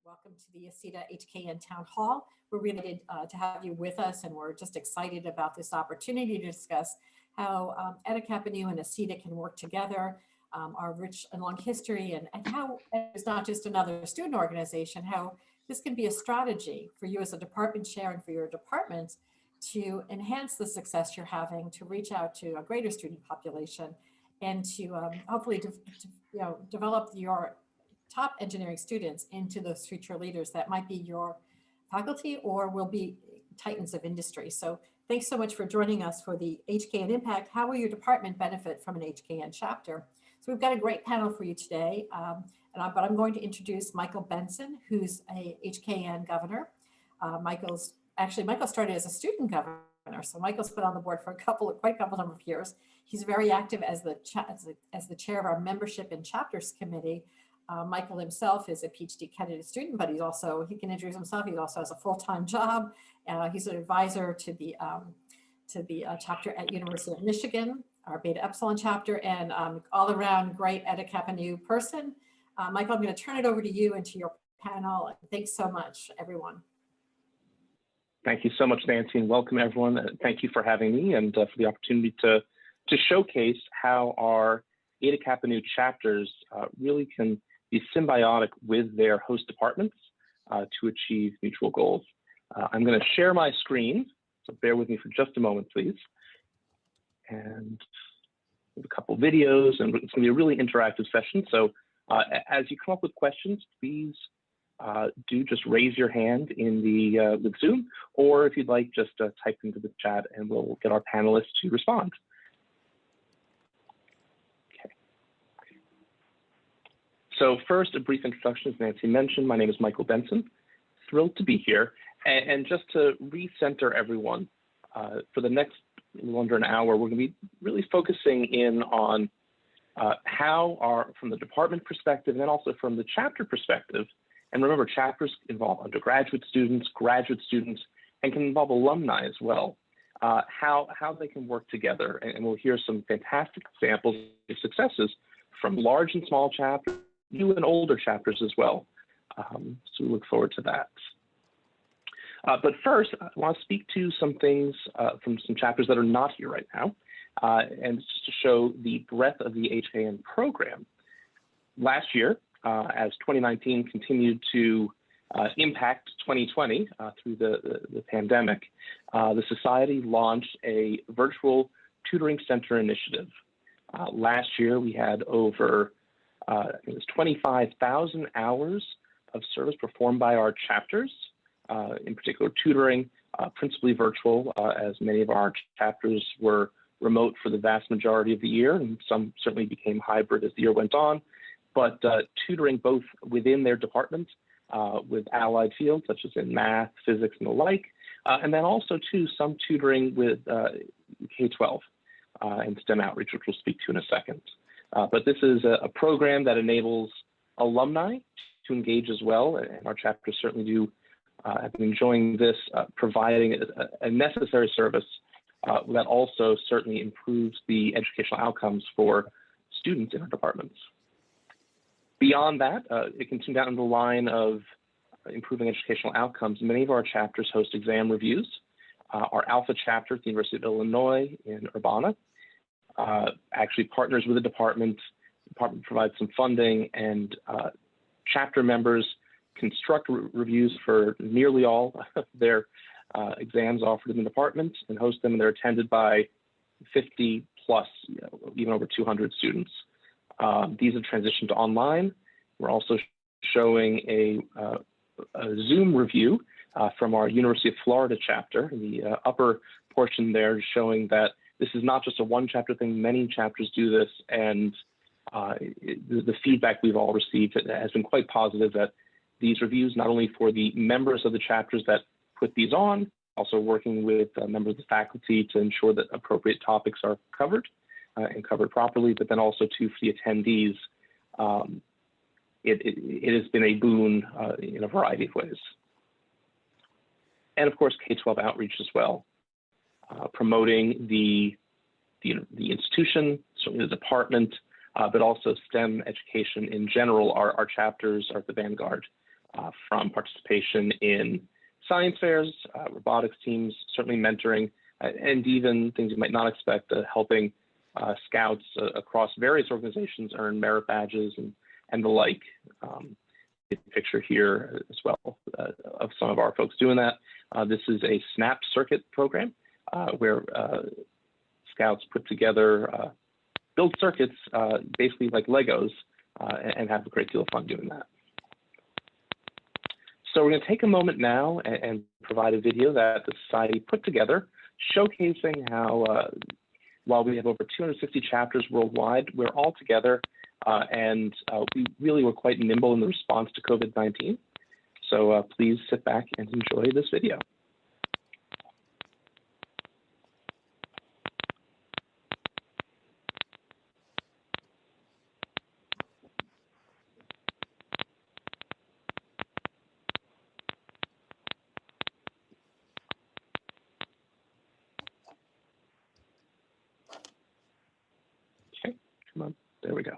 Welcome to the ECEDHA-HKN Town Hall. We're really excited to have you with us, and we're just excited about this opportunity to discuss how EDHKN and ECEDHA can work together, our rich and long history, and how it's not just another student organization, how this can be a strategy for you as a department chair and for your department to enhance the success you're having, to reach out to a greater student population, and to hopefully develop your top engineering students into those future leaders that might be your faculty or will be titans of industry. So thanks so much for joining us for the HKN Impact. How will your department benefit from an HKN chapter? So we've got a great panel for you today, but I'm going to introduce Michael Benson, who's a HKN governor. Michael started as a student governor, so Michael's been on the board for quite a couple number of years. He's very active as the chair of our membership and chapters committee. Michael himself is a PhD candidate student, but he can introduce himself. He also has a full-time job. He's an advisor to the chapter at University of Michigan, our Beta Epsilon chapter, and all-around great EDHKN person. Michael, I'm going to turn it over to you and to your panel. Thanks so much, everyone. Thank you so much, Nancy, and welcome everyone. Thank you for having me and for the opportunity to showcase how our EDHKN chapters really can be symbiotic with their host departments to achieve mutual goals. I'm going to share my screen, so bear with me for just a moment, please. And a couple videos, and it's going to be a really interactive session. So as you come up with questions, please do just raise your hand in the with Zoom, or if you'd like, just type into the chat, and we'll get our panelists to respond. So first, a brief introduction, as Nancy mentioned. My name is Michael Benson. Thrilled to be here. And just to recenter everyone, for the next little under an hour, we're going to be really focusing in on how from the department perspective and then also from the chapter perspective. And remember, chapters involve undergraduate students, graduate students, and can involve alumni as well. How they can work together. And we'll hear some fantastic examples of successes from large and small chapters, new and older chapters as well. So we look forward to that. But first, I want to speak to some things from some chapters that are not here right now, and just to show the breadth of the HKN program. Last year, as 2019 continued to impact 2020 through the pandemic, the Society launched a virtual tutoring center initiative. Last year, we had over I think it was 25,000 hours of service performed by our chapters, in particular tutoring, principally virtual, as many of our chapters were remote for the vast majority of the year, and some certainly became hybrid as the year went on. But tutoring both within their department with allied fields, such as in math, physics, and the like, and then also, too, some tutoring with K-12 and STEM outreach, which we'll speak to in a second. But this is a program that enables alumni to engage as well, and our chapters certainly have been enjoying this, providing a necessary service that also certainly improves the educational outcomes for students in our departments. Beyond that, it continues down the line of improving educational outcomes. Many of our chapters host exam reviews. Our Alpha chapter at the University of Illinois in Urbana actually partners with the department. The department provides some funding, and chapter members construct reviews for nearly all of their exams offered in the department and host them, and they're attended by 50 plus, even over 200 students. These have transitioned to online. We're also showing a Zoom review from our University of Florida chapter. The upper portion there is showing that this is not just a one chapter thing. Many chapters do this, and the feedback we've all received has been quite positive that these reviews, not only for the members of the chapters that put these on, also working with members of the faculty to ensure that appropriate topics are covered and covered properly, but then also too for the attendees, it has been a boon in a variety of ways. And of course, K-12 outreach as well, promoting the institution, certainly the department, but also STEM education in general. Our chapters are at the vanguard from participation in science fairs, robotics teams, certainly mentoring, and even things you might not expect, helping scouts across various organizations earn merit badges and the like. A picture here as well of some of our folks doing that. This is a SNAP circuit program where scouts put together, build circuits basically like Legos and have a great deal of fun doing that. So we're going to take a moment now and provide a video that the Society put together showcasing how while we have over 260 chapters worldwide, we're all together and we really were quite nimble in the response to COVID-19. So please sit back and enjoy this video. Okay, come on, there we go.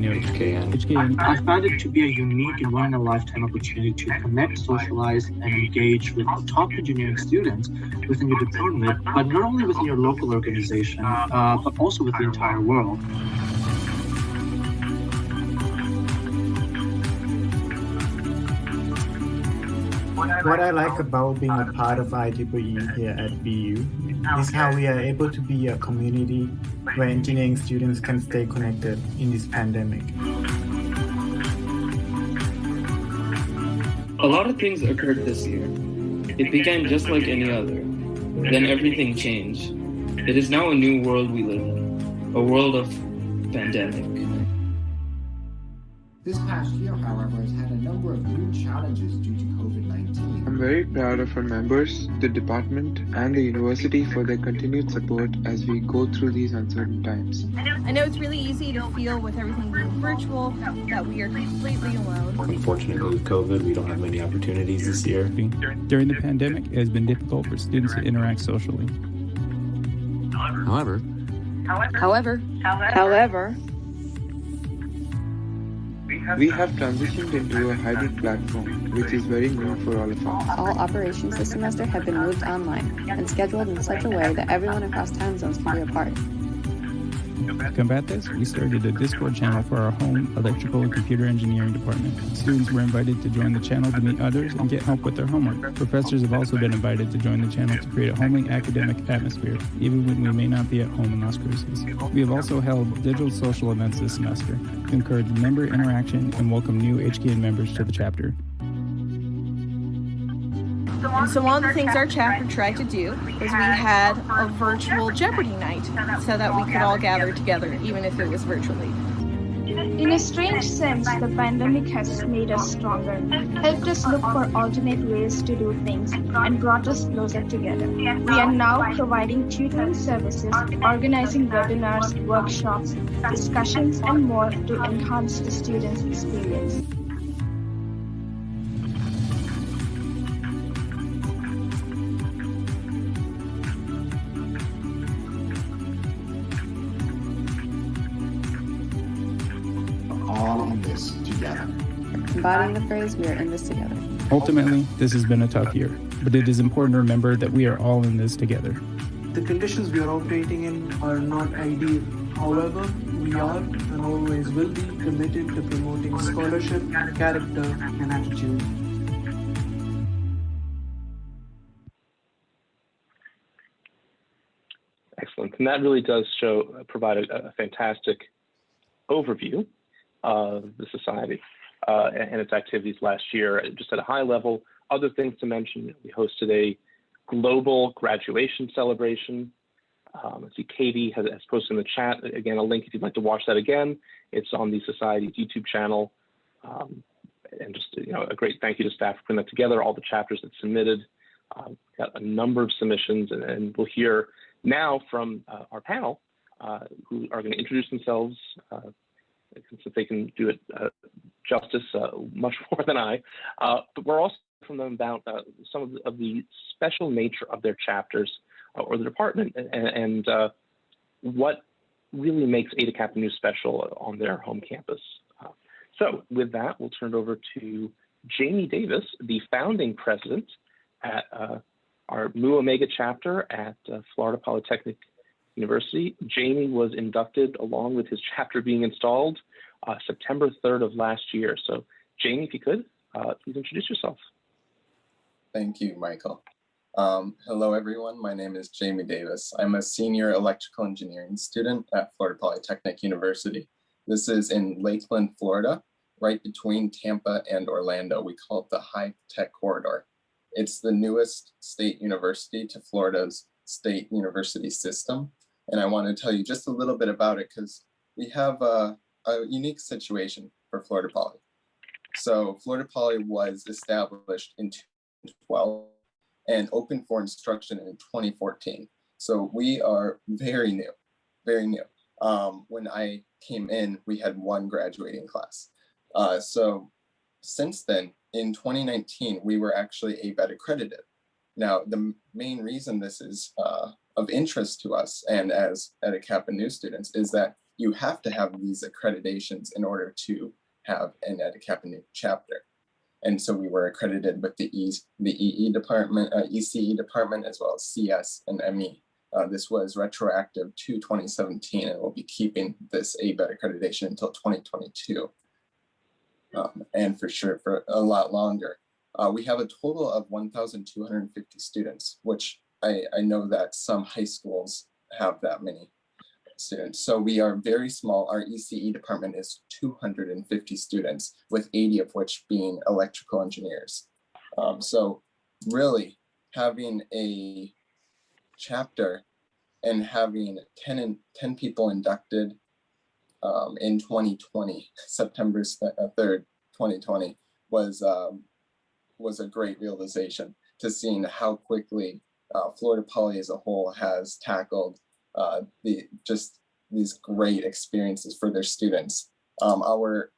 Ece HKN. I find it to be a unique and one-in-a-lifetime opportunity to connect, socialize, and engage with top engineering students within your department, but not only within your local organization, but also with the entire world. What I like about being a part of IEEE here at BU is how we are able to be a community where engineering students can stay connected in this pandemic. A lot of things occurred this year. It began just like any other. Then everything changed. It is now a new world we live in, a world of pandemic. This past year, however, has had a number of new challenges due to COVID-19. I'm very proud of our members, the department, and the university for their continued support as we go through these uncertain times. I know it's really easy to feel with everything being virtual that we are completely alone. Unfortunately, with COVID, we don't have many opportunities this year. During the pandemic, it has been difficult for students to interact socially. However, We have transitioned into a hybrid platform, which is very new for all of us. All operations this semester have been moved online and scheduled in such a way that everyone across time zones can be a part. To combat this, we started a Discord channel for our home electrical and computer engineering department. Students were invited to join the channel to meet others and get help with their homework. Professors have also been invited to join the channel to create a homely academic atmosphere, even when we may not be at home in Las Cruces. We have also held digital social events this semester to encourage member interaction and welcome new HKN members to the chapter. So one of the things our chapter tried to do was we had a virtual Jeopardy night so that we could all gather together, even if it was virtually. In a strange sense, the pandemic has made us stronger, helped us look for alternate ways to do things, and brought us closer together. We are now providing tutoring services, organizing webinars, workshops, discussions, and more to enhance the students' experience. All in this together. Embodying the phrase, we are in this together. Ultimately, this has been a tough year, but it is important to remember that we are all in this together. The conditions we are operating in are not ideal. However, we are and always will be committed to promoting scholarship, character, and attitude. Excellent, and that really does provide a fantastic overview of the Society and its activities last year. Just at a high level, other things to mention, we hosted a global graduation celebration. Let's see, Katie has posted in the chat, again, a link if you'd like to watch that again. It's on the Society's YouTube channel. and just, a great thank you to staff for putting that together, all the chapters that submitted. Got a number of submissions, and we'll hear now from our panel, who are going to introduce themselves, since they can do it justice much more than I. But we're also from them about some of the special nature of their chapters or the department, and what really makes Eta Kappa Nu special on their home campus. So with that, we'll turn it over to Jamie Davis, the founding president at our Mu Omega chapter at Florida Polytechnic University. Jamie was inducted along with his chapter being installed September 3rd of last year. So Jamie, if you could, please introduce yourself. Thank you, Michael. Hello, everyone. My name is Jamie Davis. I'm a senior electrical engineering student at Florida Polytechnic University. This is in Lakeland, Florida, right between Tampa and Orlando. We call it the High Tech Corridor. It's the newest state university to Florida's state university system. And I want to tell you just a little bit about it because we have a unique situation for Florida Poly. So Florida Poly was established in 2012 and opened for instruction in 2014. So we are very new, very new. When I came in, we had one graduating class. So since then, in 2019, we were actually ABET accredited. Now, the main reason this is of interest to us and as Eta Kappa Nu students is that you have to have these accreditations in order to have an Eta Kappa Nu chapter. And so we were accredited with the EE department, ECE department, as well as CS and ME. This was retroactive to 2017, and we'll be keeping this ABET accreditation until 2022. And for sure for a lot longer. We have a total of 1,250 students, which I know that some high schools have that many students. So we are very small. Our ECE department is 250 students, with 80 of which being electrical engineers. So really having a chapter and having 10 people inducted in 2020, September 3rd, 2020, was a great realization to seeing how quickly Florida Poly as a whole has tackled these great experiences for their students. Our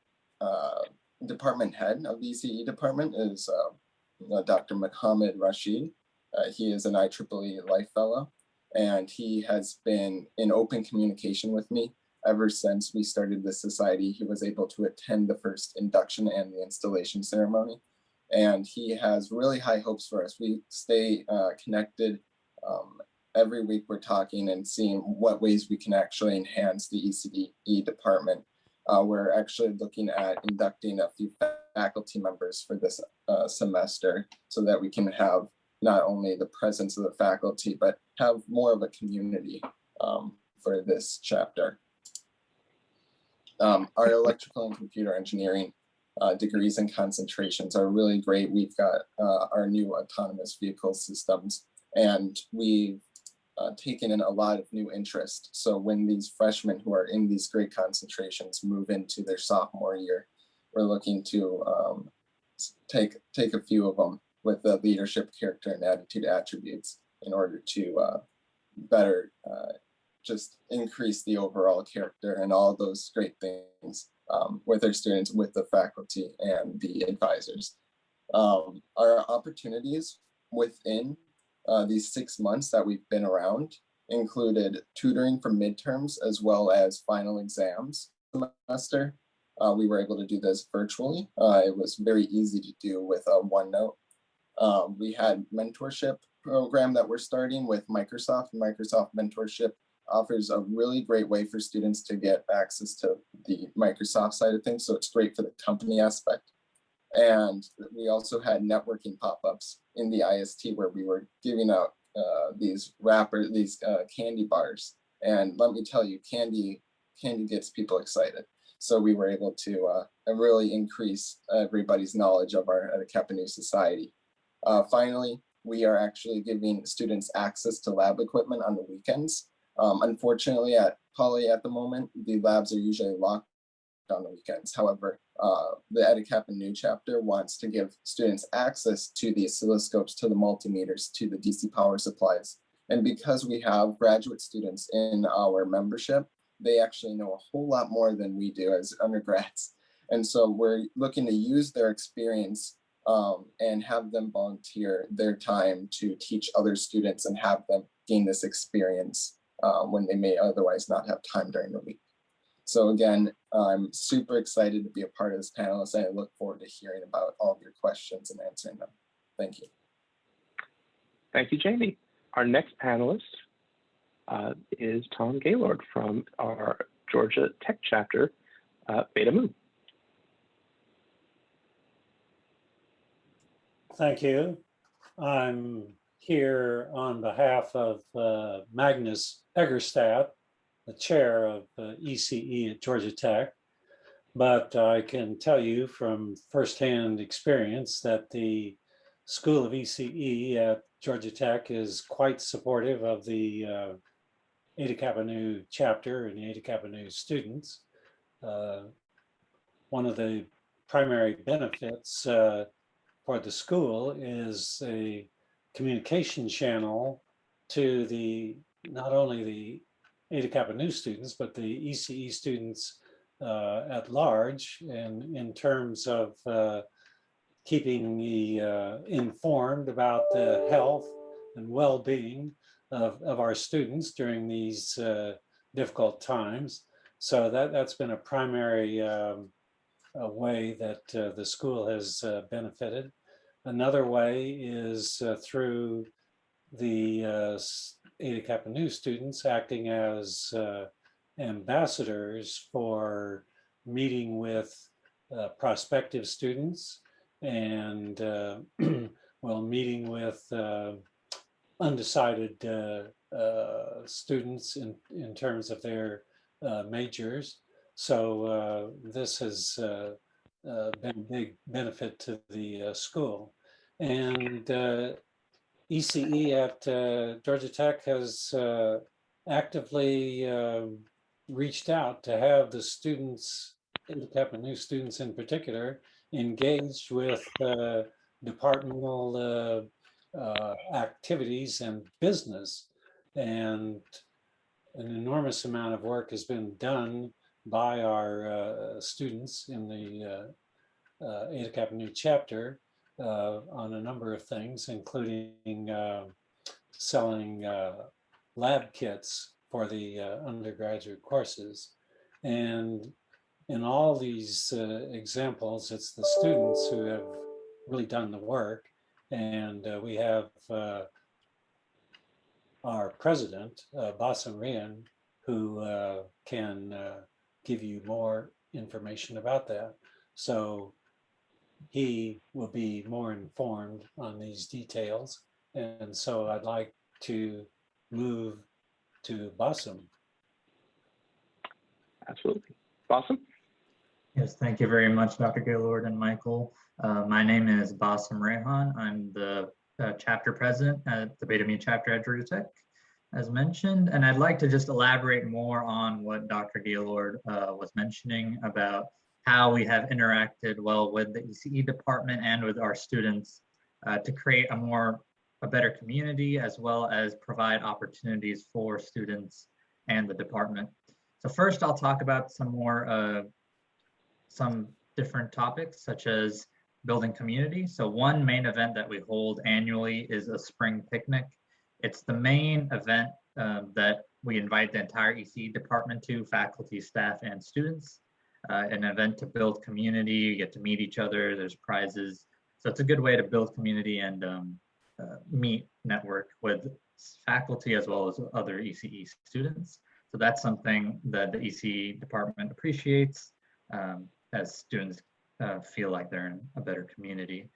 department head of the ECE department is Dr. Mohamed Rasheed. He is an IEEE Life Fellow, and he has been in open communication with me ever since we started the society. He was able to attend the first induction and the installation ceremony. And he has really high hopes for us. We stay connected. Every week we're talking and seeing what ways we can actually enhance the ECE department. We're actually looking at inducting a few faculty members for this semester so that we can have not only the presence of the faculty, but have more of a community for this chapter. Our electrical and computer engineering degrees and concentrations are really great. We've got our new autonomous vehicle systems, and we've taken in a lot of new interest. So when these freshmen who are in these great concentrations move into their sophomore year, we're looking to take a few of them with the leadership, character, and attitude attributes in order to better just increase the overall character and all those great things with our students, with the faculty and the advisors. Our opportunities within these 6 months that we've been around included tutoring for midterms as well as final exams semester. We were able to do this virtually. It was very easy to do with OneNote. We had mentorship program that we're starting with Microsoft. Microsoft Mentorship offers a really great way for students to get access to the Microsoft side of things. So it's great for the company aspect. And we also had networking pop-ups in the IST where we were giving out these candy bars. And let me tell you, candy gets people excited. So we were able to really increase everybody's knowledge of our Eta Kappa Nu society. Finally, we are actually giving students access to lab equipment on the weekends. Unfortunately, at Poly at the moment, the labs are usually locked on the weekends. However, the EDICAP and new chapter wants to give students access to the oscilloscopes, to the multimeters, to the DC power supplies. And because we have graduate students in our membership, they actually know a whole lot more than we do as undergrads. And so we're looking to use their experience and have them volunteer their time to teach other students and have them gain this experience when they may otherwise not have time during the week. So again, I'm super excited to be a part of this panel, and I look forward to hearing about all of your questions and answering them. Thank you. Thank you, Jamie. Our next panelist is Tom Gaylord from our Georgia Tech chapter, Beta Mu. Thank you. I'm here on behalf of Magnus Eggerstad, the chair of ECE at Georgia Tech. But I can tell you from firsthand experience that the School of ECE at Georgia Tech is quite supportive of the Eta Kappa Nu chapter and the Eta Kappa Nu students. One of the primary benefits for the school is a communication channel to the not only the Eta Kappa Nu students, but the ECE students at large, and in terms of keeping informed about the health and well-being of our students during these difficult times. So that's been a primary way that the school has benefited. Another way is through the Eta Kappa Nu students acting as ambassadors for meeting with prospective students and meeting with undecided students in terms of their majors. So this has been a big benefit to the school. And ECE at Georgia Tech has actively reached out to have the students, Eta Kappa Nu students in particular, engaged with departmental activities and business. And an enormous amount of work has been done by our students in the Eta Kappa Nu chapter on a number of things, including selling lab kits for the undergraduate courses. And in all these examples, it's the students who have really done the work. And we have our president, Bassem Rian, who can give you more information about that. So he will be more informed on these details. And so I'd like to move to Bassem. Absolutely. Bassem? Yes, thank you very much, Dr. Gaylord and Michael. My name is Bassem Rehan. I'm the chapter president at the Beta Mu chapter at Georgia Tech, as mentioned. And I'd like to just elaborate more on what Dr. Gaylord was mentioning about how we have interacted well with the ECE department and with our students to create a better community, as well as provide opportunities for students and the department. So first, I'll talk about some different topics, such as building community. So one main event that we hold annually is a spring picnic. It's the main event that we invite the entire ECE department to, faculty, staff, and students. An event to build community, you get to meet each other, there's prizes. So it's a good way to build community and network with faculty as well as other ECE students. So that's something that the ECE department appreciates as students feel like they're in a better community.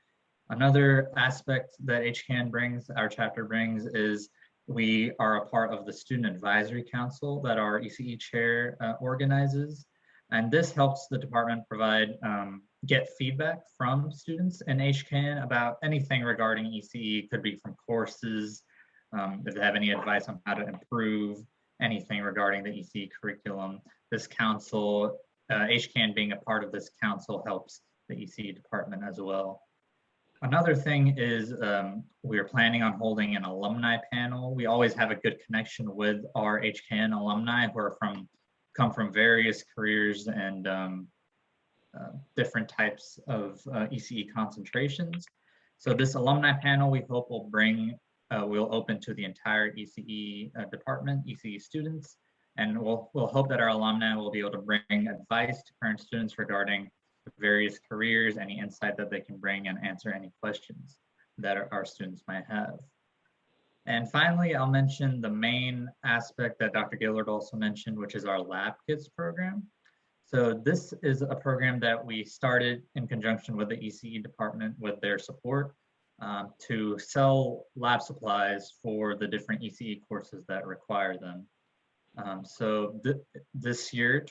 Another aspect that HKN brings, our chapter brings, is we are a part of the Student Advisory Council that our ECE chair organizes. And this helps the department get feedback from students in HKN about anything regarding ECE. Could be from courses, if they have any advice on how to improve anything regarding the ECE curriculum. This council HKN being a part of this council helps the ECE department as well. Another thing is we're planning on holding an alumni panel. We always have a good connection with our HKN alumni who are come from various careers and different types of ECE concentrations. So this alumni panel we hope will will open to the entire ECE department, ECE students, and we'll hope that our alumni will be able to bring advice to current students regarding various careers, any insight that they can bring, and answer any questions that our students might have. And finally, I'll mention the main aspect that Dr. Gaylord also mentioned, which is our Lab Kits program. So this is a program that we started in conjunction with the ECE department with their support to sell lab supplies for the different ECE courses that require them. So this year,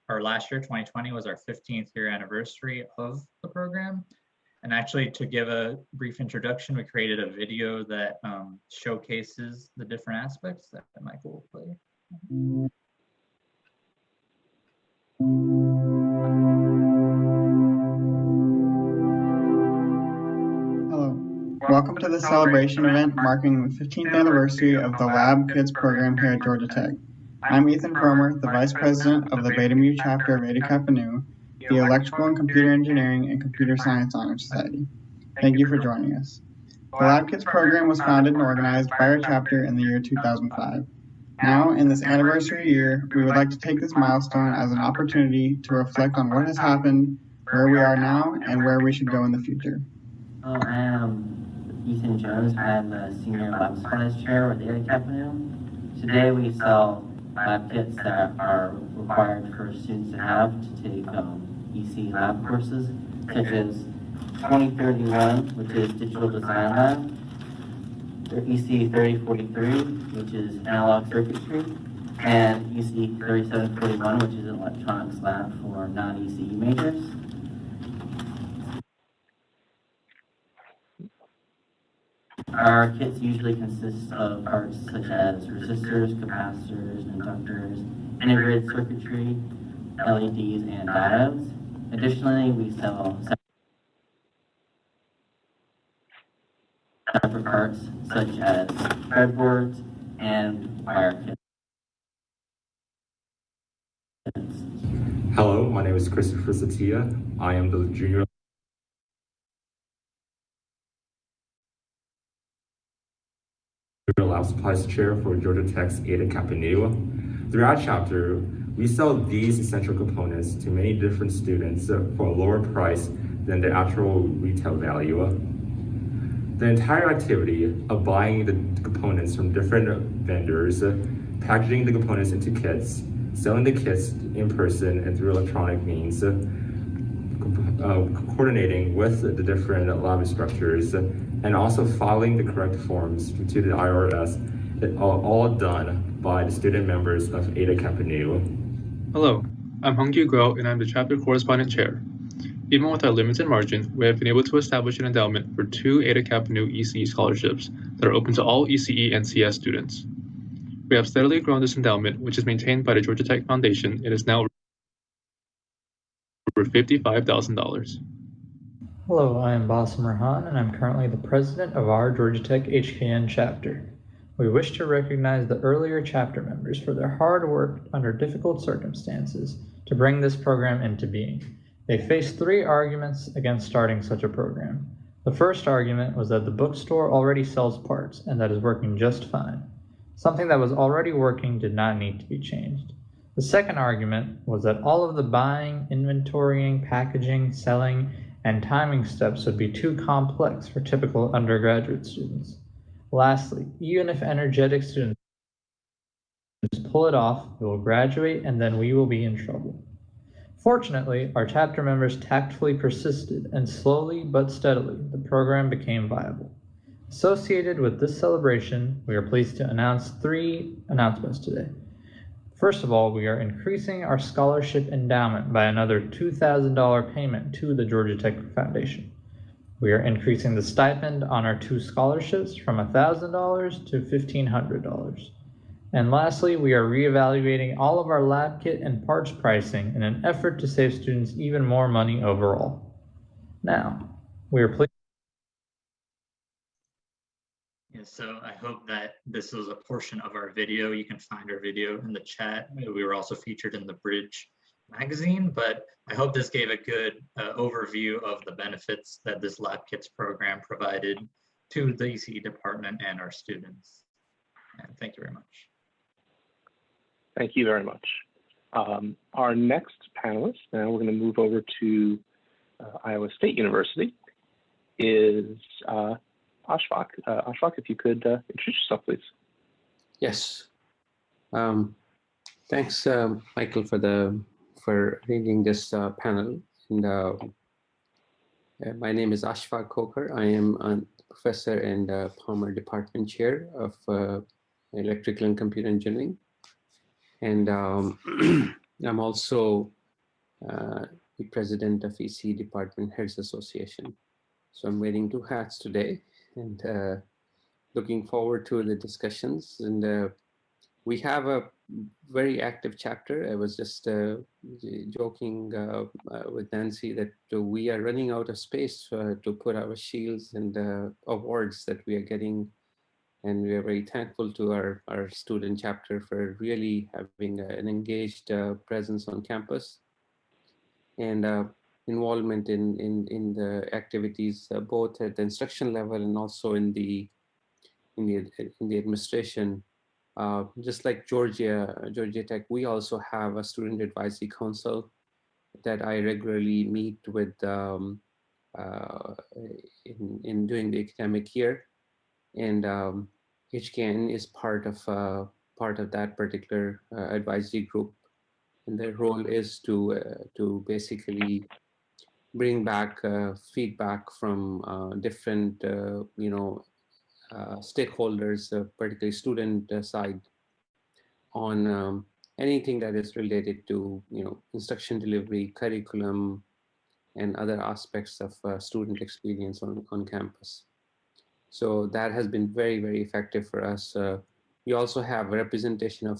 last year, 2020 was our 15th year anniversary of the program. And actually, to give a brief introduction, we created a video that showcases the different aspects that Michael will play. Hello. Welcome to the celebration event marking the 15th anniversary of the Lab Kids program here at Georgia Tech. I'm Ethan Cromer, the Vice President of the Beta Mu chapter of Eta Kappa Nu, the Electrical and Computer Engineering and Computer Science Honor Society. Thank you for joining us. The Lab Kids program was founded and organized by our chapter in the year 2005. Now, in this anniversary year, we would like to take this milestone as an opportunity to reflect on what has happened, where we are now, and where we should go in the future. Hello, I am Ethan Jones. I am the Senior Lab Supplies Chair with Eta Kappa Nu. Today we sell lab kits that are required for students to have to take ECE lab courses, such as 2031, which is Digital Design Lab, or ECE 3043, which is Analog Circuitry, and ECE 3741, which is an Electronics Lab for non-ECE majors. Our kits usually consist of parts such as resistors, capacitors, inductors, integrated circuitry, LEDs, and diodes. Additionally, we sell separate parts such as breadboards and wire kits. Hello, my name is Christopher Satia. I am the Junior Lab Supplies Chair for Georgia Tech's Eta Kappa Nu. Through our chapter, we sell these essential components to many different students for a lower price than the actual retail value. The entire activity of buying the components from different vendors, packaging the components into kits, selling the kits in person and through electronic means, coordinating with the different lab instructors, and also filing the correct forms to the IRS, all done by the student members of Eta Kappa Nu. Hello, I'm Hongyu Guo, and I'm the Chapter Correspondent Chair. Even with our limited margin, we have been able to establish an endowment for 2 Eta Kappa Nu ECE scholarships that are open to all ECE and CS students. We have steadily grown this endowment, which is maintained by the Georgia Tech Foundation. It is now over $55,000. Hello, I am Basim Rahan, and I'm currently the president of our Georgia Tech HKN chapter. We wish to recognize the earlier chapter members for their hard work under difficult circumstances to bring this program into being. They faced 3 arguments against starting such a program. The first argument was that the bookstore already sells parts and that is working just fine. Something that was already working did not need to be changed. The second argument was that all of the buying, inventorying, packaging, selling, and timing steps would be too complex for typical undergraduate students. Lastly, even if energetic students pull it off, we will graduate and then we will be in trouble. Fortunately, our chapter members tactfully persisted, and slowly but steadily, the program became viable. Associated with this celebration, we are pleased to announce 3 announcements today. First of all, we are increasing our scholarship endowment by another $2,000 payment to the Georgia Tech Foundation. We are increasing the stipend on our 2 scholarships from $1,000 to $1,500. And lastly, we are reevaluating all of our lab kit and parts pricing in an effort to save students even more money overall. Now, we are pleased. Yeah, so I hope that this was a portion of our video. You can find our video in the chat. We were also featured in the Bridge magazine, but I hope this gave a good overview of the benefits that this lab kits program provided to the ECE department and our students. And thank you very much. Thank you very much. Our next panelist, now we're going to move over to Iowa State University, is Ashfaq. Ashfaq, if you could introduce yourself, please. Yes. Thanks, Michael, for leading this panel. And my name is Ashfaq Khokhar. I am a professor and Palmer Department Chair of Electrical and Computer Engineering. And I'm also the president of ECE Department Heads Association. So I'm wearing two hats today and looking forward to the discussions. And we have a very active chapter. I was just joking with Nancy that we are running out of space to put our shields and awards that we are getting. And we are very thankful to our student chapter for really having an engaged presence on campus and involvement in the activities both at the instruction level and also in the administration. Just like Georgia Tech, we also have a student advisory council that I regularly meet with in during the academic year, and HKN is part of that particular advisory group, and their role is to basically bring back feedback from different stakeholders, particularly student side, on anything that is related to instruction delivery, curriculum, and other aspects of student experience on campus. So that has been very, very effective for us. We also have a representation of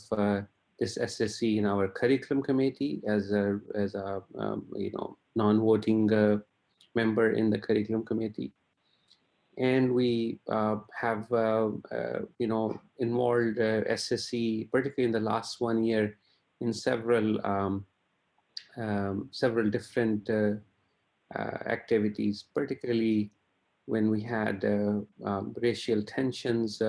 this SSC in our curriculum committee as a non-voting member in the curriculum committee. And we have involved SSC, particularly in the last 1 year, in several different activities, particularly when we had racial tensions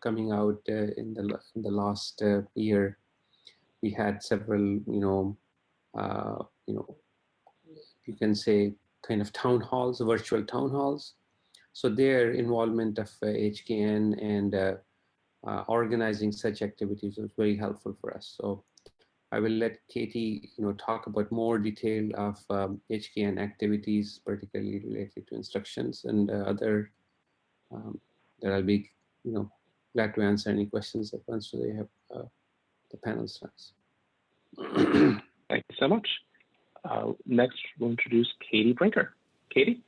coming out in the last year. We had several you can say kind of town halls, virtual town halls. So their involvement of HKN and organizing such activities was very helpful for us. So I will let Katie, talk about more detail of HKN activities, particularly related to instructions and other that I'll be, glad to answer any questions that once they have the panel starts. Thank you so much. Next, we'll introduce Katie Brinker. Katie?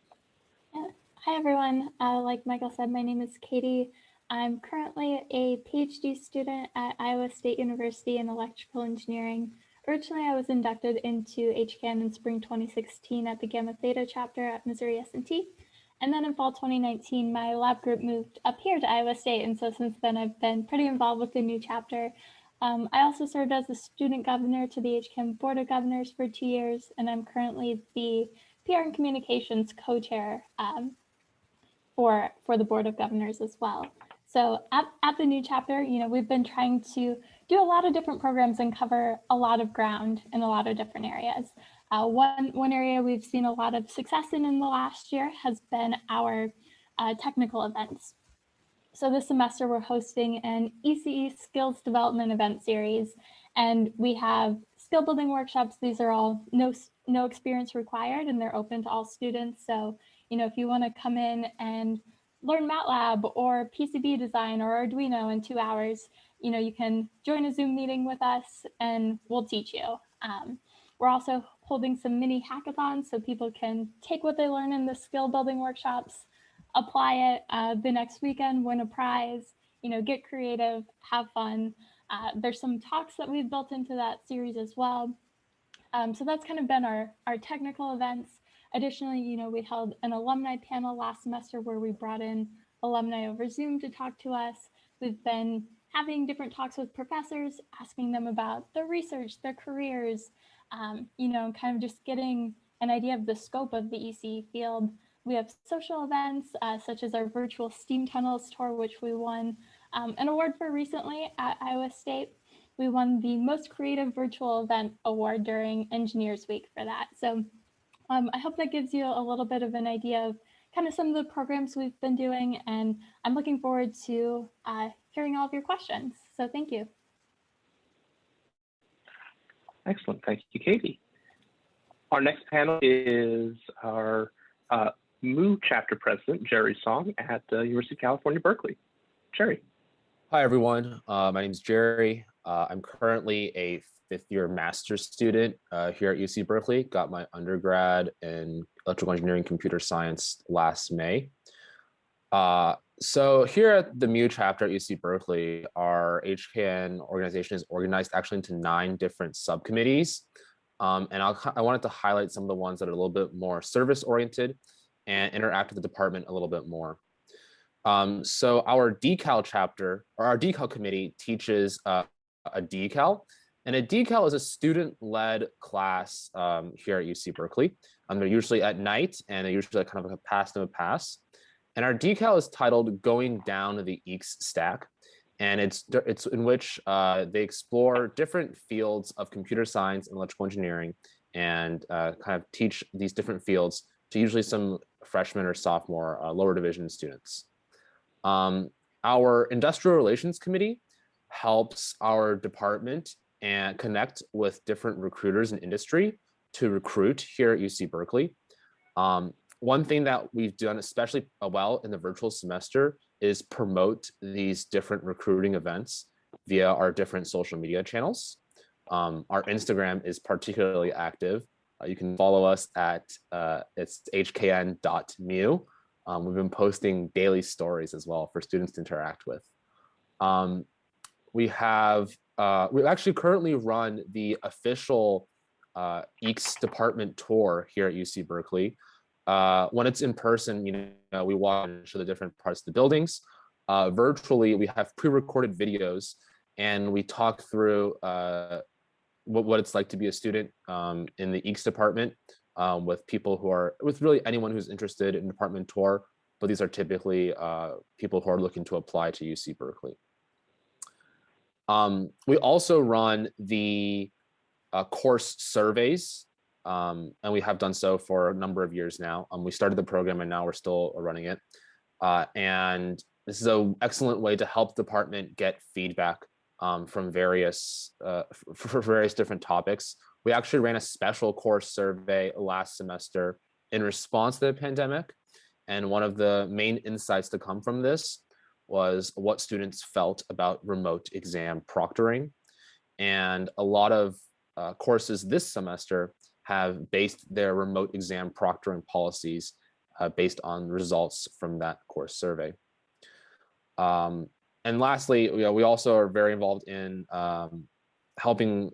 Hi, everyone. Like Michael said, my name is Katie. I'm currently a PhD student at Iowa State University in electrical engineering. Originally, I was inducted into HKN in spring 2016 at the Gamma Theta chapter at Missouri S&T. And then in fall 2019, my lab group moved up here to Iowa State. And so since then, I've been pretty involved with the new chapter. I also served as the student governor to the HKN Board of Governors for 2 years, and I'm currently the PR and Communications co-chair for the Board of Governors as well. So at the new chapter, we've been trying to do a lot of different programs and cover a lot of ground in a lot of different areas. One area we've seen a lot of success in the last year has been our technical events. So this semester we're hosting an ECE Skills Development event series, and we have skill building workshops. These are all no experience required, and they're open to all students. So, if you want to come in and learn MATLAB or PCB design or Arduino in 2 hours, you can join a Zoom meeting with us and we'll teach you. We're also holding some mini hackathons so people can take what they learn in the skill building workshops, apply it the next weekend, win a prize, get creative, have fun. There's some talks that we've built into that series as well. So that's kind of been our technical events. Additionally, we held an alumni panel last semester where we brought in alumni over Zoom to talk to us. We've been having different talks with professors, asking them about their research, their careers, kind of just getting an idea of the scope of the ECE field. We have social events such as our virtual Steam Tunnels tour, which we won an award for recently at Iowa State. We won the Most Creative Virtual Event Award during Engineers Week for that. So I hope that gives you a little bit of an idea of kind of some of the programs we've been doing, and I'm looking forward to hearing all of your questions. So thank you. Excellent, thank you, Katie. Our next panel is our MOO chapter president, Jerry Song at University of California, Berkeley. Jerry. Hi, everyone. My name is Jerry. I'm currently a fifth-year master's student here at UC Berkeley. Got my undergrad in electrical engineering computer science last May. So here at the MOO chapter at UC Berkeley, our HKN organization is organized actually into 9 different subcommittees. And I wanted to highlight some of the ones that are a little bit more service-oriented and interact with the department a little bit more. So our decal chapter, or our decal committee, teaches a decal, and a decal is a student-led class here at UC Berkeley. They're usually at night, and they're usually kind of like a pass no pass. And our decal is titled "Going Down the EECS Stack," and it's in which they explore different fields of computer science and electrical engineering, and kind of teach these different fields to usually some freshman or sophomore lower division students. Our industrial relations committee helps our department and connect with different recruiters in industry to recruit here at UC Berkeley. One thing that we've done especially well in the virtual semester is promote these different recruiting events via our different social media channels. Our Instagram is particularly active. You can follow us at it's hkn.mu. We've been posting daily stories as well for students to interact with. We actually currently run the official EECS department tour here at UC Berkeley. When it's in person, we walk and show the different parts of the buildings. Virtually, we have pre-recorded videos, and we talk through what it's like to be a student in the EECS department with people with really anyone who's interested in department tour, but these are typically people who are looking to apply to UC Berkeley. We also run the course surveys, and we have done so for a number of years now. We started the program and now we're still running it. And this is an excellent way to help the department get feedback from various different topics. We actually ran a special course survey last semester in response to the pandemic. And one of the main insights to come from this was what students felt about remote exam proctoring. And a lot of courses this semester have based their remote exam proctoring policies based on results from that course survey. And lastly, we also are very involved in helping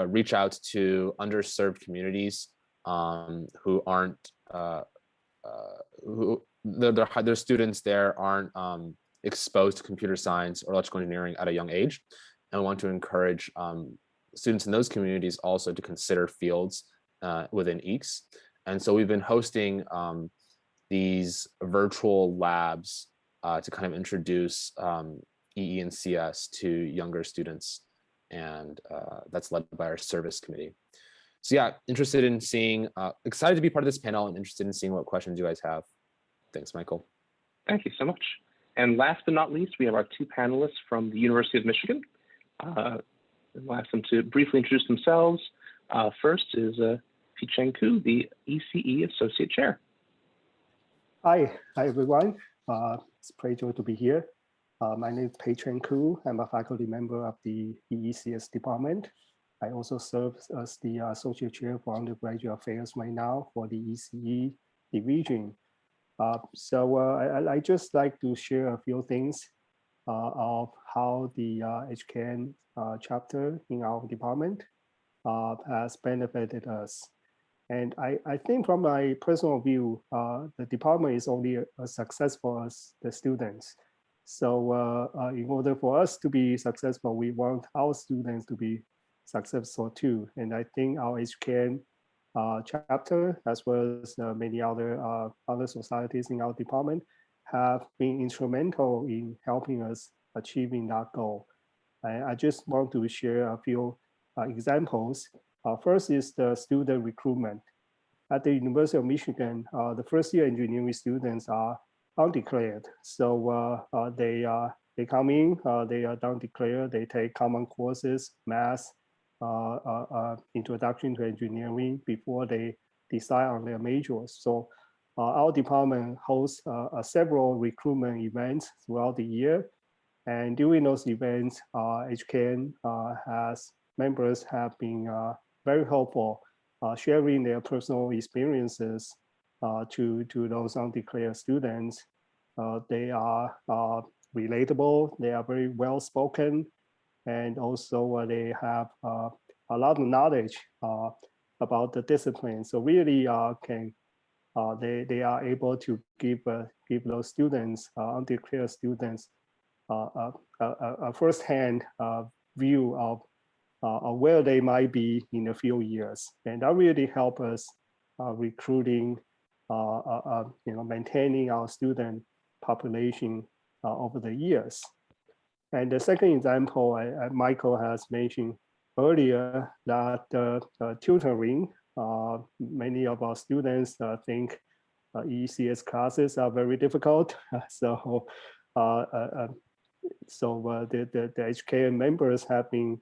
reach out to underserved communities who aren't, their students there aren't exposed to computer science or electrical engineering at a young age. And we want to encourage students in those communities also to consider fields within EECS. And so we've been hosting these virtual labs to kind of introduce EE and CS to younger students. And that's led by our service committee. So yeah, interested in seeing, excited to be part of this panel and interested in seeing what questions you guys have. Thanks, Michael. Thank you so much. And last but not least, we have our 2 panelists from the University of Michigan. I'll ask them to briefly introduce themselves. First is Pei-Cheng Ku, the Ece Associate Chair. Hi everyone. It's a pleasure to be here. My name is Pei-Cheng Ku. I'm a faculty member of the EECS department. I also serve as the Associate Chair for Undergraduate Affairs right now for the ECE division. I just like to share a few things. of how the HKN chapter in our department has benefited us. And I think from my personal view, the department is only as successful as the students. So in order for us to be successful, we want our students to be successful too. And I think our HKN chapter, as well as many other societies in our department, have been instrumental in helping us achieving that goal. I just want to share a few examples. First is the student recruitment. At the University of Michigan, the first year engineering students are undeclared. So they come in, they are undeclared, they take common courses, math, introduction to engineering before they decide on their majors. So our department hosts several recruitment events throughout the year. And during those events, HKN members have been very helpful, sharing their personal experiences to those undeclared students. They are relatable, they are very well spoken, and also they have a lot of knowledge about the discipline. So really they are able to give those students, undeclared students, a first-hand view of where they might be in a few years. And that really helps us recruiting, maintaining our student population over the years. And the second example, Michael has mentioned earlier that tutoring, many of our students think ECS classes are very difficult. So the HKN members have been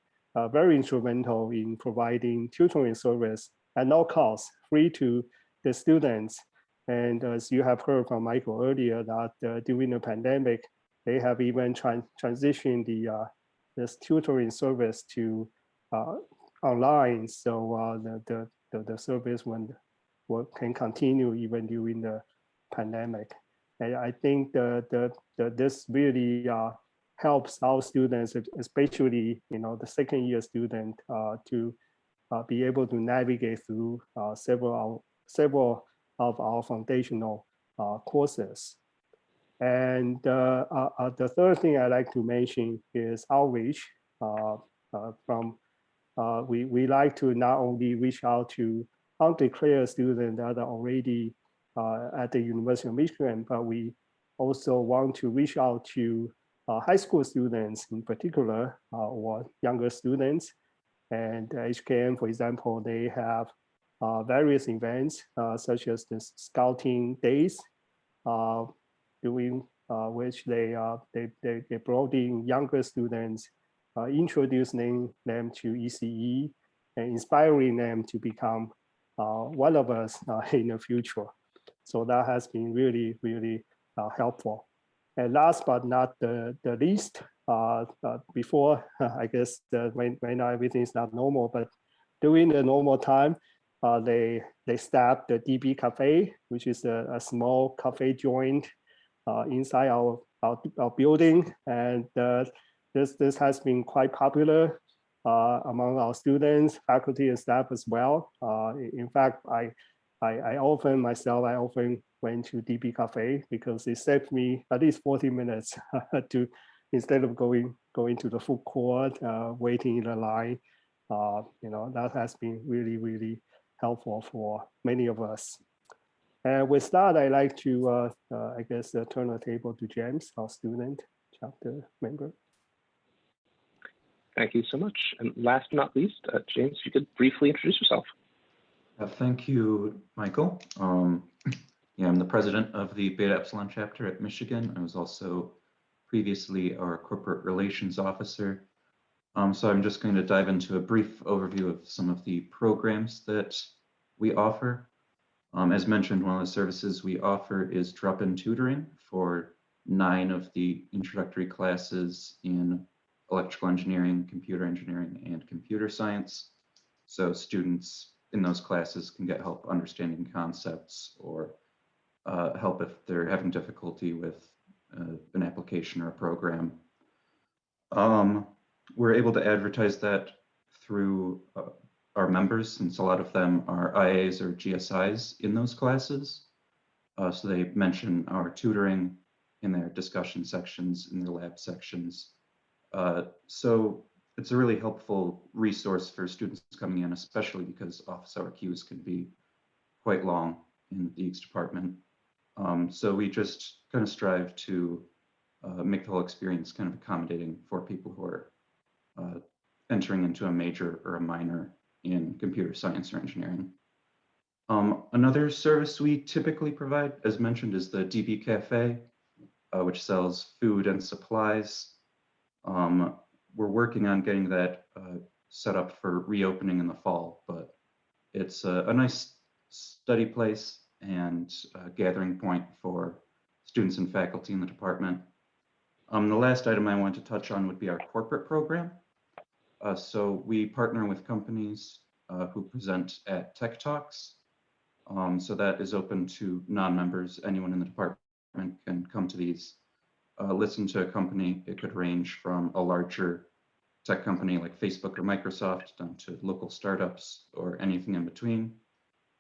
very instrumental in providing tutoring service at no cost, free to the students. And as you have heard from Michael earlier, that during the pandemic, they have even transitioned this tutoring service to online. So the service can continue even during the pandemic. And I think this really helps our students, especially the second year student, to be able to navigate through several of our foundational courses. And the third thing I'd like to mention is outreach. We like to not only reach out to undeclared students that are already at the University of Michigan, but we also want to reach out to high school students in particular, or younger students. And HKN, for example, they have various events such as the Scouting Days, during which they brought in younger students, introducing them to ECE and inspiring them to become one of us in the future. So that has been really, really helpful. And last but not the least, before, I guess, when everything is not normal, but during the normal time, they staffed the DB Cafe, which is a small cafe joint inside our building. And this has been quite popular among our students, faculty, and staff as well. In fact, I often went to DB Cafe because it saved me at least 40 minutes instead of going to the food court, waiting in the line. That has been really, really helpful for many of us. And with that, I'd like to, turn the table to James, our student chapter member. Thank you so much. And last but not least, James, you could briefly introduce yourself. Thank you, Michael. I'm the president of the Beta Epsilon chapter at Michigan. I was also previously our corporate relations officer. So I'm just going to dive into a brief overview of some of the programs that we offer. As mentioned, one of the services we offer is drop-in tutoring for 9 of the introductory classes in electrical engineering, computer engineering, and computer science. So students in those classes can get help understanding concepts or help if they're having difficulty with an application or a program. We're able to advertise that through our members, since a lot of them are IAs or GSIs in those classes. So they mention our tutoring in their discussion sections, in their lab sections. So it's a really helpful resource for students coming in, especially because office hour queues can be quite long in the EECS department. So we just kind of strive to make the whole experience kind of accommodating for people who are entering into a major or a minor in computer science or engineering. Another service we typically provide, as mentioned, is the DB Cafe, which sells food and supplies. We're working on getting that set up for reopening in the fall, but it's a nice study place and a gathering point for students and faculty in the department. The last item I want to touch on would be our corporate program. So we partner with companies who present at Tech Talks. So that is open to non-members. Anyone in the department can come to these, listen to a company. It could range from a larger tech company like Facebook or Microsoft down to local startups or anything in between.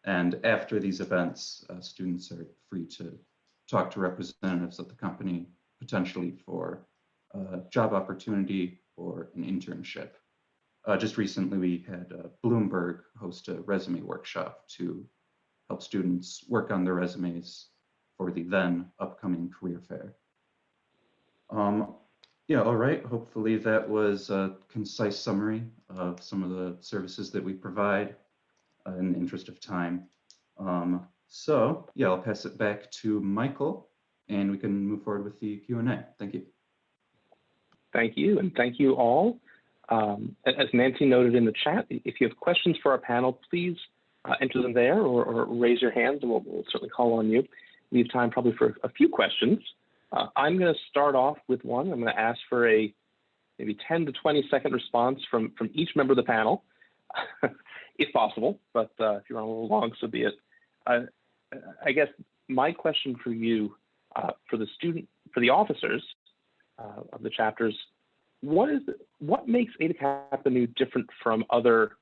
And after these events, students are free to talk to representatives of the company, potentially for a job opportunity or an internship. Just recently, we had Bloomberg host a resume workshop to help students work on their resumes for the then upcoming career fair. Yeah, all right. Hopefully that was a concise summary of some of the services that we provide in the interest of time. So yeah, I'll pass it back to Michael and we can move forward with the Q&A. Thank you. Thank you, and thank you all. As Nancy noted in the chat, if you have questions for our panel, please enter them there or raise your hands and we'll certainly call on you. We have time probably for a few questions. I'm going to start off with one. I'm going to ask for a maybe 10 to 20-second response from each member of the panel, if possible, but if you're on a little long, so be it. I guess my question for you, for the officers of the chapters, what makes Eta Kappa Nu different from other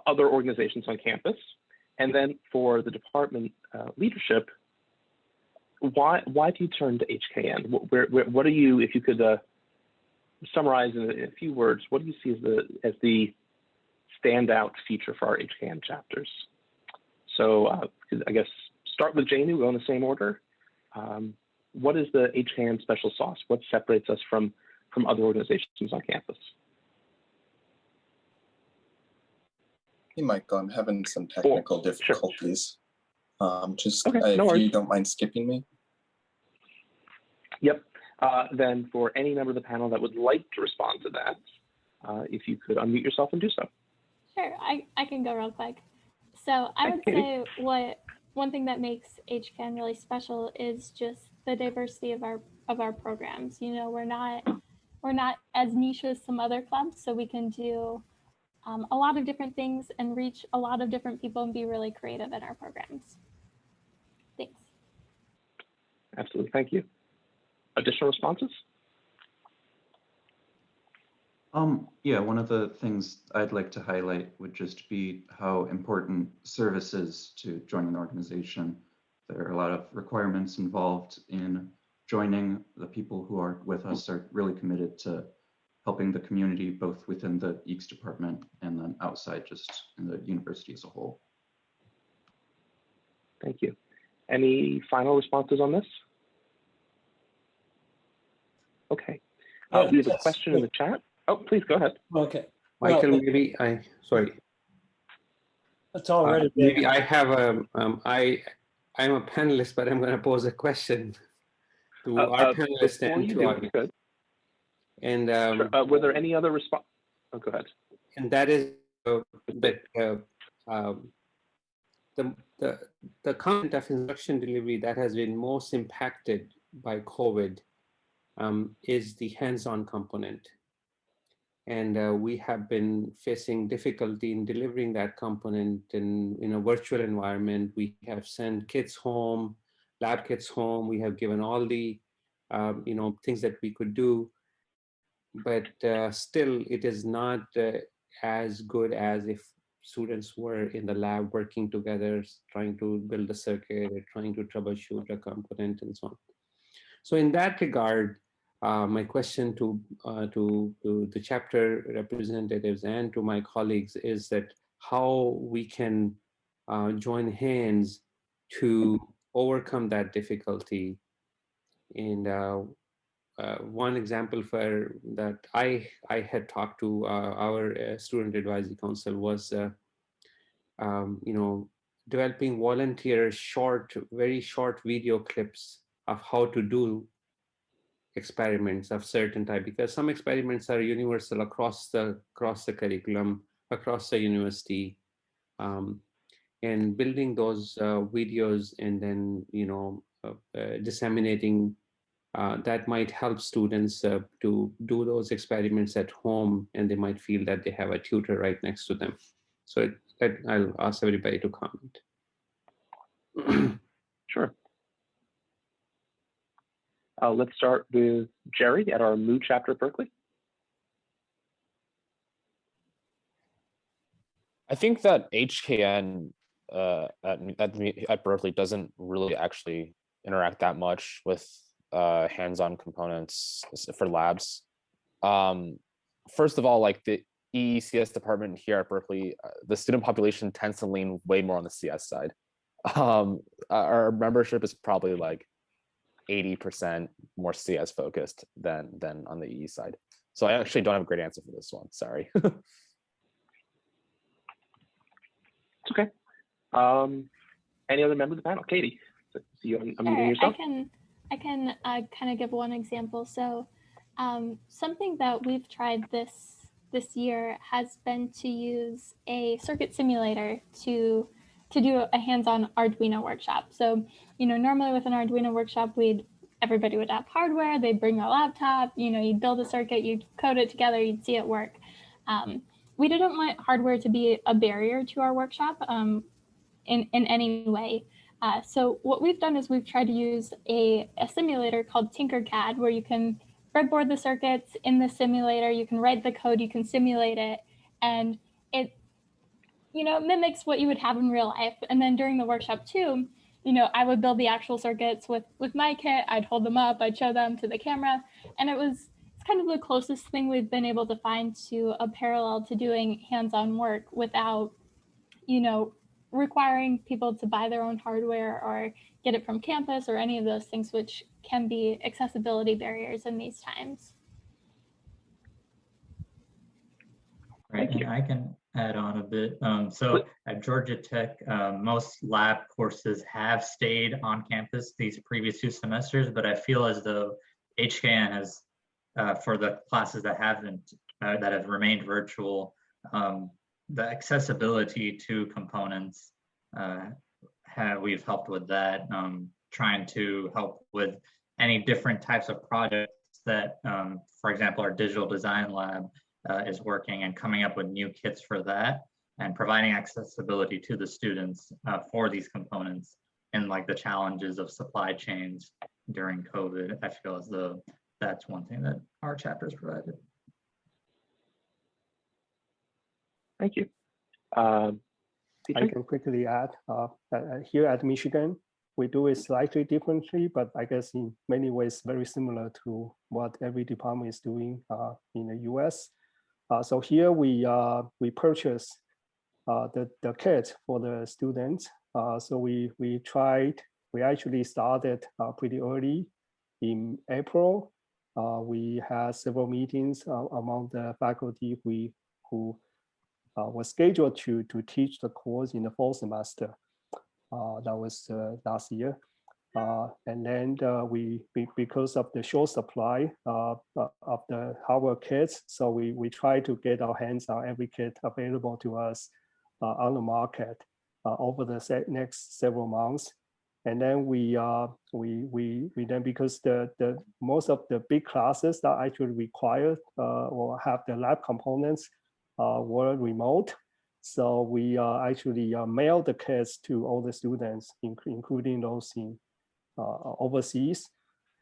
organizations on campus? And then for the department leadership, why do you turn to HKN? What are you, if you could summarize in a few words, what do you see as the standout feature for our HKN chapters? So I guess start with Janu, go in the same order. What is the HKN special sauce? What separates us from other organizations on campus? Hey, Michael, I'm having some technical difficulties. Okay, no if worries. you don't mind skipping me. Yep. Then for any member of the panel that would like to respond to that, if you could unmute yourself and do so. Sure, I can go real quick. So I would say one thing that makes HKN really special is just the diversity of our programs. You know, we're not as niche as some other clubs, so we can do a lot of different things and reach a lot of different people and be really creative in our programs. Thanks. Absolutely, thank you. Additional responses? Yeah, one of the things I'd like to highlight would just be how important service is to join an organization. There are a lot of requirements involved in joining. The people who are with us are really committed to helping the community, both within the EECS department and then outside, just in the university as a whole. Thank you. Any final responses on this? Okay. We have a question in the chat. Oh, please go ahead. Okay. Michael, Well, maybe sorry. It's already maybe I have I'm a panelist, but I'm going to pose a question to our panelists and to audience. And sure. Were there any other response? Oh, go ahead. And that is that the content of instruction delivery that has been most impacted by COVID is the hands-on component. And we have been facing difficulty in delivering that component in a virtual environment. We have sent kids home, lab kits home. We have given all the things that we could do. still it is not as good as if students were in the lab working together, trying to build a circuit, trying to troubleshoot a component and so on. So in that regard, my question to the chapter representatives and to my colleagues is that how we can join hands to overcome that difficulty. And one example for that I had talked to our student advisory council was, developing volunteer very short video clips of how to do experiments of certain type, because some experiments are universal across the curriculum, across the university, and building those videos and then disseminating that might help students to do those experiments at home, and they might feel that they have a tutor right next to them. So I'll ask everybody to comment. Sure. Let's start with Jerry at our MOOC chapter at Berkeley. I think that HKN at Berkeley doesn't really actually interact that much with hands-on components for labs. First of all, like the EECS department here at Berkeley, the student population tends to lean way more on the CS side. Our membership is probably like 80% more CS focused than on the EE side. So I actually don't have a great answer for this one. Sorry. It's okay. Any other members of the panel? Katie, so you unmuting yourself? I can kind of give one example. So something that we've tried this year has been to use a circuit simulator to do a hands-on Arduino workshop. So, normally with an Arduino workshop, everybody would have hardware, they'd bring their laptop, you'd build a circuit, you'd code it together, you'd see it work. We didn't want hardware to be a barrier to our workshop in any way. So what we've done is we've tried to use a simulator called Tinkercad, where you can breadboard the circuits in the simulator, you can write the code, you can simulate it, and it mimics what you would have in real life. And then during the workshop too, I would build the actual circuits with my kit, I'd hold them up, I'd show them to the camera, and it's kind of the closest thing we've been able to find to a parallel to doing hands-on work without, requiring people to buy their own hardware or get it from campus or any of those things, which can be accessibility barriers in these times. Right, and I can add on a bit. So at Georgia Tech, most lab courses have stayed on campus these previous 2 semesters, but I feel as though HKN has, for the classes that have remained virtual, the accessibility to components, we've helped with that, trying to help with any different types of projects that, for example, our digital design lab is working and coming up with new kits for that and providing accessibility to the students for these components and like the challenges of supply chains during COVID. I feel as though that's one thing that our chapter has provided. Thank you. I can quickly add, here at Michigan, we do it slightly differently, but I guess in many ways very similar to what every department is doing in the US. So here we purchase the kit for the students. So we actually started pretty early in April. We had several meetings among the faculty who was scheduled to teach the course in the fall semester. That was last year. And then because of the short supply of the hardware kits, so we try to get our hands on every kit available to us on the market over the next several months. And then we then, because the most of the big classes that actually require or have the lab components were remote. So we actually mailed the kits to all the students, including those in overseas.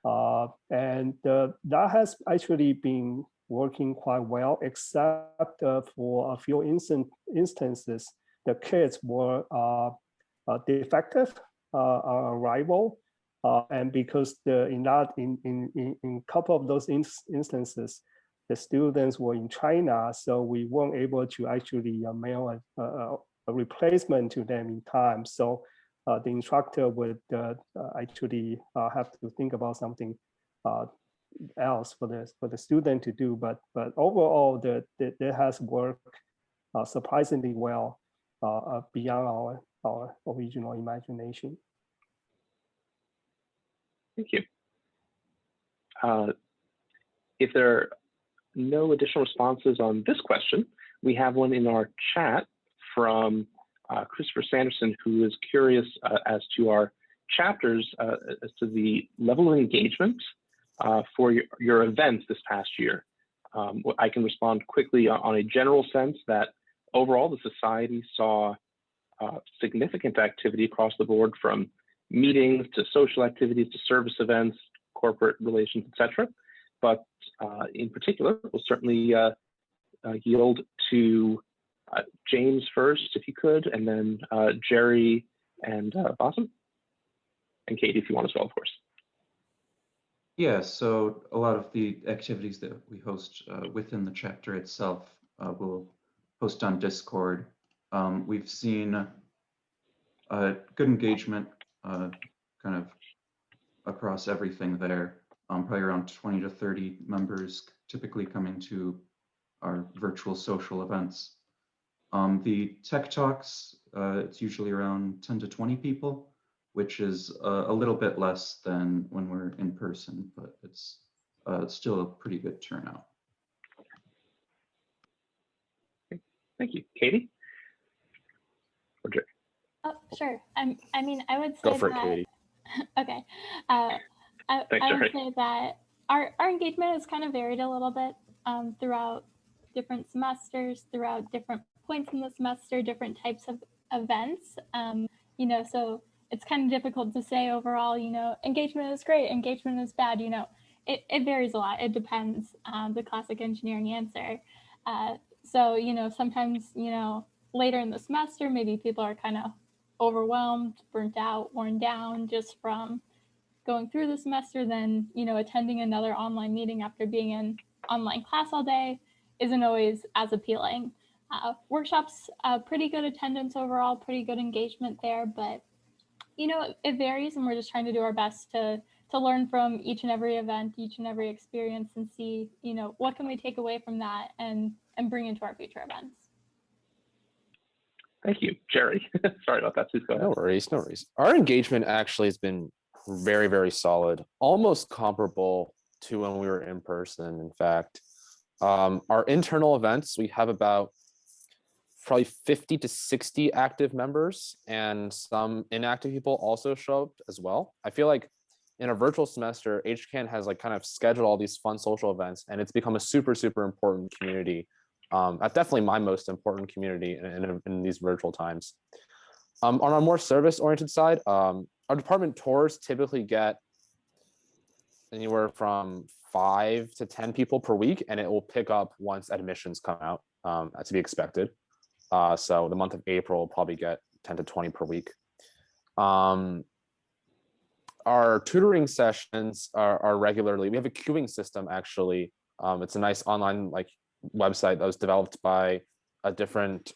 And that has actually been working quite well, except for a few instances, the kids were defective on arrival. And because in a couple of those instances, the students were in China, so we weren't able to actually mail a replacement to them in time. So the instructor would actually have to think about something else for the student to do. But overall, that has worked surprisingly well beyond our original imagination. Thank you. If there are no additional responses on this question, we have one in our chat from Christopher Sanderson, who is curious as to our chapters, as to the level of engagement for your events this past year. I can respond quickly on a general sense that overall the society saw significant activity across the board, from meetings to social activities to service events, corporate relations, etc. But in particular, we'll certainly yield to James first, if you could, and then Jerry and Bassem, and Katie, if you want as well, of course. Yeah, so a lot of the activities that we host within the chapter itself we'll post on Discord. We've seen good engagement kind of across everything there. Probably around 20 to 30 members typically coming to our virtual social events. The tech talks, it's usually around 10 to 20 people, which is a little bit less than when we're in person, but it's still a pretty good turnout. Thank you. Katie? Or Jerry? Oh, sure. I mean, I would say Go for that, it, Katie. Okay. I would say that our engagement is kind of varied a little bit throughout different semesters, throughout different points in the semester, different types of events. You know, so it's kind of difficult to say overall, you know, engagement is great, engagement is bad, you know, it varies a lot. It depends, the classic engineering answer. So, you know, sometimes, you know, later in the semester, maybe people are kind of overwhelmed, burnt out, worn down just from going through the semester. Then, you know, attending another online meeting after being in online class all day isn't always as appealing. Workshops, pretty good attendance overall, pretty good engagement there, but you know, it varies, and we're just trying to do our best to learn from each and every event, each and every experience, and see, you know, what can we take away from that and bring into our future events. Thank you, Jerry. Sorry about that. Please go ahead. No worries, no worries. Our engagement actually has been very, very solid, almost comparable to when we were in person. In fact, our internal events, we have about probably 50 to 60 active members, and some inactive people also show up as well. I feel like in a virtual semester, HKN has like kind of scheduled all these fun social events, and it's become a super, super important community. That's definitely my most important community in these virtual times. On our more service-oriented side, our department tours typically get anywhere from 5 to 10 people per week, and it will pick up once admissions come out, to be expected. So the month of April will probably get 10 to 20 per week. Our tutoring sessions are regularly, we have a queuing system actually. It's a nice online like website that was developed by a different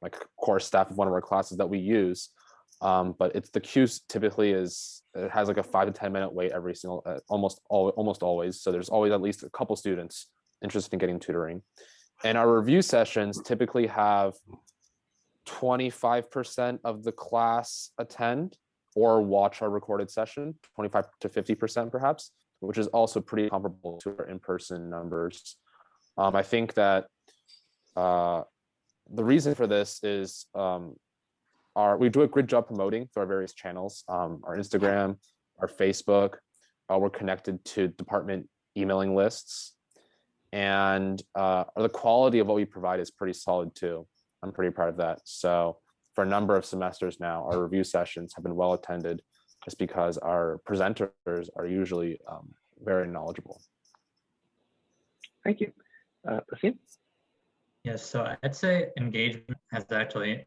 like core staff of one of our classes that we use. But it's the queues typically it has like a 5 to 10 minute wait every single, almost always. So there's always at least a couple students interested in getting tutoring. And our review sessions typically have 25% of the class attend or watch our recorded session, 25 to 50% perhaps, which is also pretty comparable to our in-person numbers. I think that the reason for this is we do a good job promoting through our various channels, our Instagram, our Facebook. We're connected to department emailing lists. And the quality of what we provide is pretty solid too. I'm pretty proud of that. So for a number of semesters now, our review sessions have been well attended just because our presenters are usually very knowledgeable. Thank you. Basim? Yes, so I'd say engagement has actually,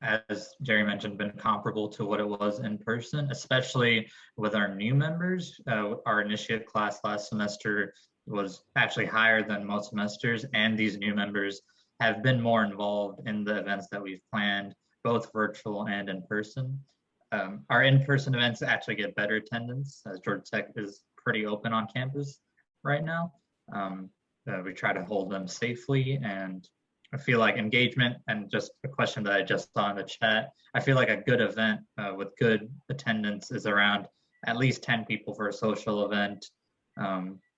as Jerry mentioned, been comparable to what it was in person, especially with our new members. Our initiate class last semester was actually higher than most semesters, and these new members have been more involved in the events that we've planned, both virtual and in person. Our in-person events actually get better attendance, as Georgia Tech is pretty open on campus right now. We try to hold them safely, and I feel like engagement, and just a question that I just saw in the chat, I feel like a good event with good attendance is around at least 10 people for a social event.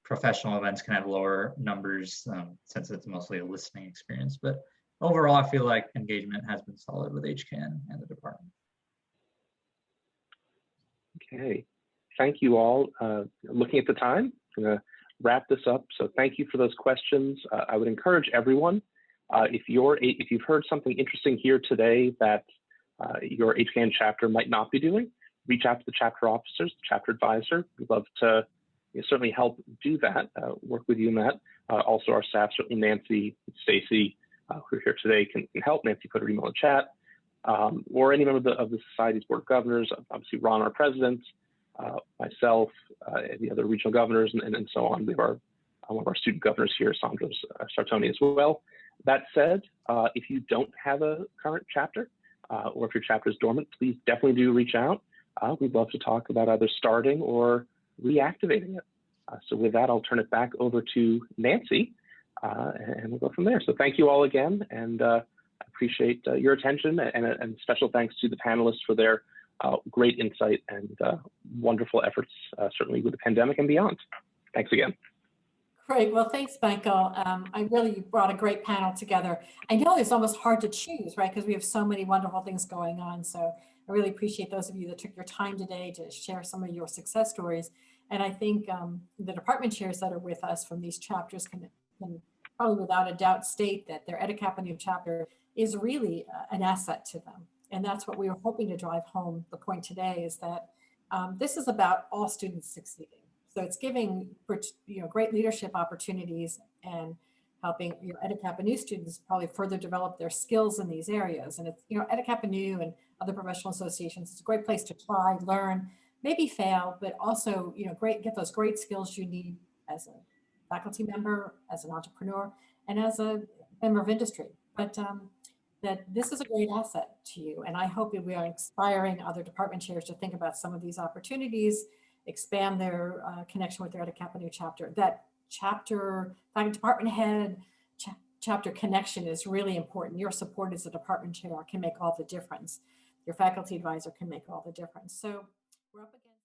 Professional events can have lower numbers since it's mostly a listening experience, but overall I feel like engagement has been solid with HKN and the department. Okay, thank you all. Looking at the time, I'm gonna wrap this up. So thank you for those questions. I would encourage everyone, if you've heard something interesting here today that your HKN chapter might not be doing, reach out to the chapter officers, the chapter advisor. We'd love to certainly help do that, work with you in that. Also our staff, certainly Nancy, Stacy, who are here today can help. Nancy put her email in chat, or any member of the Society's Board of Governors, obviously Ron, our president, myself, the other regional governors, and so on. We have one of our student governors here, Sandra Sartoni, as well. That said, if you don't have a current chapter, or if your chapter is dormant, please definitely do reach out. We'd love to talk about either starting or reactivating it. So with that, I'll turn it back over to Nancy, and we'll go from there. So thank you all again, and I appreciate your attention, and special thanks to the panelists for their great insight and wonderful efforts, certainly with the pandemic and beyond. Thanks again. Great. Well, thanks, Michael. I really brought a great panel together. I know it's almost hard to choose, right? Because we have so many wonderful things going on. So I really appreciate those of you that took your time today to share some of your success stories. And I think the department chairs that are with us from these chapters can probably without a doubt state that their Ece Kappa chapter is really an asset to them. And that's what we were hoping to drive home. The point today is that this is about all students succeeding. So it's giving great leadership opportunities and helping Ece Kappa students probably further develop their skills in these areas. And it's Ece Kappa and other professional associations, it's a great place to try, learn, maybe fail, but also get those great skills you need as a faculty member, as an entrepreneur, and as a member of industry. But that this is a great asset to you. And I hope that we are inspiring other department chairs to think about some of these opportunities, expand their connection with their Ece Kappa chapter. That chapter, department head, chapter connection is really important. Your support as a department chair can make all the difference. Your faculty advisor can make all the difference. So we're up against